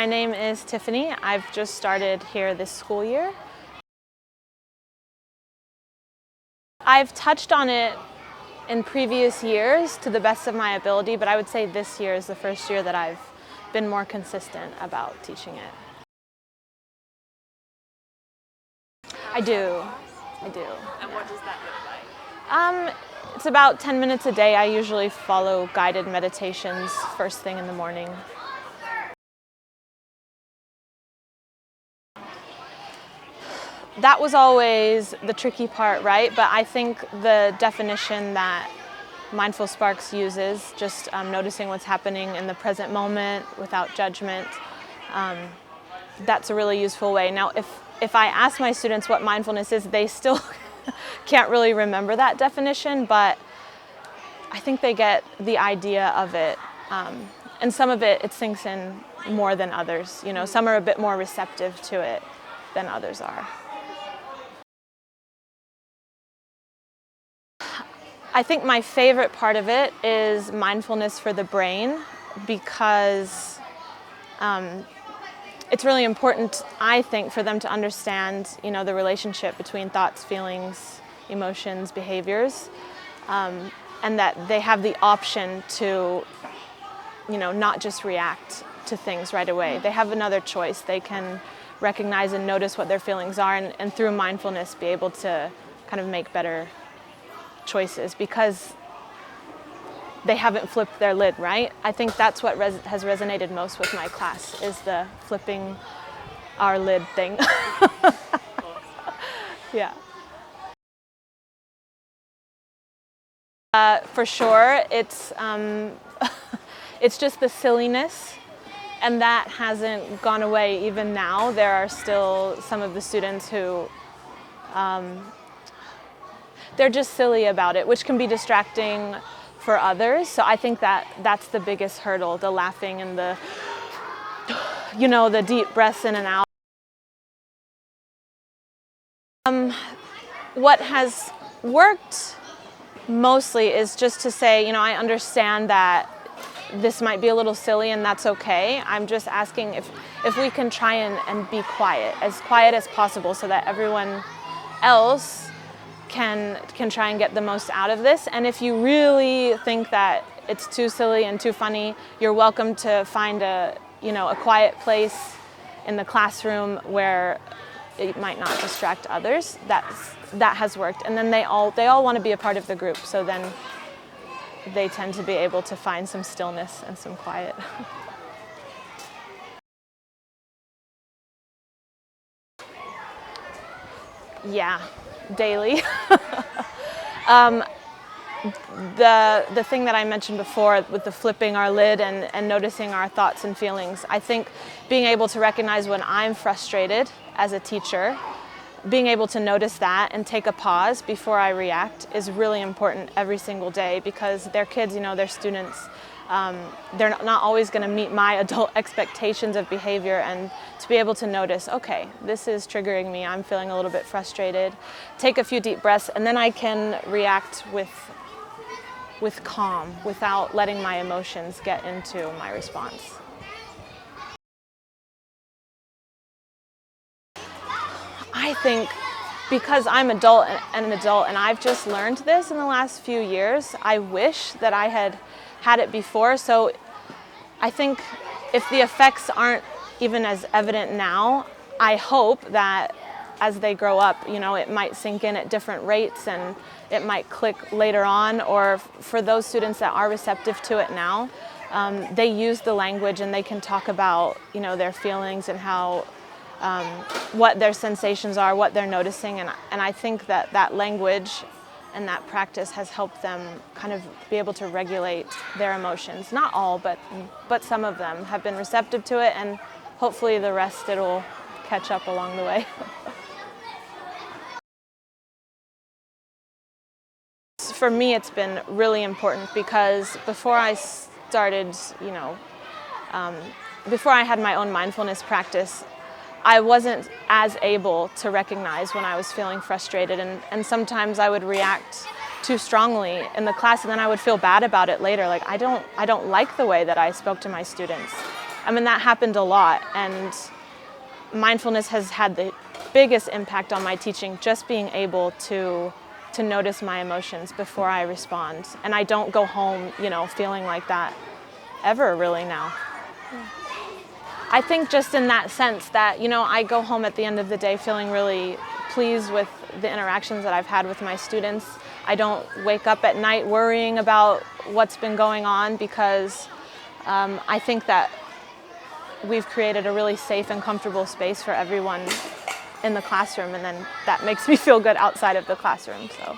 My name is Tiffany. I've just started here this school year. I've touched on it in previous years to the best of my ability, but I would say this year is the first year that I've been more consistent about teaching it. I do. And what does that look like? It's about 10 minutes a day. I usually follow guided meditations first thing in the morning. That was always the tricky part, right? But I think the definition that Mindful Sparks uses, just noticing what's happening in the present moment without judgment, that's a really useful way. Now, if I ask my students what mindfulness is, they still can't really remember that definition, but I think they get the idea of it. And some of it sinks in more than others. You know, some are a bit more receptive to it than others are. I think my favorite part of it is mindfulness for the brain, because it's really important, I think, for them to understand, you know, the relationship between thoughts, feelings, emotions, behaviors, and that they have the option to, you know, not just react to things right away. They have another choice. They can recognize and notice what their feelings are, and through mindfulness be able to kind of make better choices, because they haven't flipped their lid, right? I think that's what has resonated most with my class, is the flipping our lid thing. Yeah. For sure, it's just the silliness, and that hasn't gone away even now. There are still some of the students who they're just silly about it, which can be distracting for others. So I think that's the biggest hurdle, the laughing and the, you know, the deep breaths in and out. What has worked mostly is just to say, you know, I understand that this might be a little silly and that's okay. I'm just asking if we can try and be quiet as possible, so that everyone else can try and get the most out of this. And if you really think that it's too silly and too funny, you're welcome to find a quiet place in the classroom where it might not distract others. That has worked. And then they all want to be a part of the group, so then they tend to be able to find some stillness and some quiet. Yeah, daily. The thing that I mentioned before with the flipping our lid and noticing our thoughts and feelings, I think being able to recognize when I'm frustrated as a teacher, being able to notice that and take a pause before I react is really important every single day, because they're kids, you know, they're students. They're not always going to meet my adult expectations of behavior, and to be able to notice, okay, this is triggering me, I'm feeling a little bit frustrated, take a few deep breaths, and then I can react with calm without letting my emotions get into my response. I think because I'm an adult and I've just learned this in the last few years, I wish that I had it before. So I think if the effects aren't even as evident now, I hope that as they grow up, you know, it might sink in at different rates and it might click later on. Or for those students that are receptive to it now, they use the language and they can talk about, you know, their feelings and how what their sensations are, what they're noticing, and I think that language and that practice has helped them kind of be able to regulate their emotions. Not all, but some of them have been receptive to it, and hopefully the rest it'll catch up along the way. For me, it's been really important, because before I started, you know, before I had my own mindfulness practice, I wasn't as able to recognize when I was feeling frustrated, and sometimes I would react too strongly in the class, and then I would feel bad about it later. Like, I don't like the way that I spoke to my students. I mean, that happened a lot, and mindfulness has had the biggest impact on my teaching, just being able to notice my emotions before I respond. And I don't go home, feeling like that ever really now. I think just in that sense that, I go home at the end of the day feeling really pleased with the interactions that I've had with my students. I don't wake up at night worrying about what's been going on, because I think that we've created a really safe and comfortable space for everyone in the classroom, and then that makes me feel good outside of the classroom. So.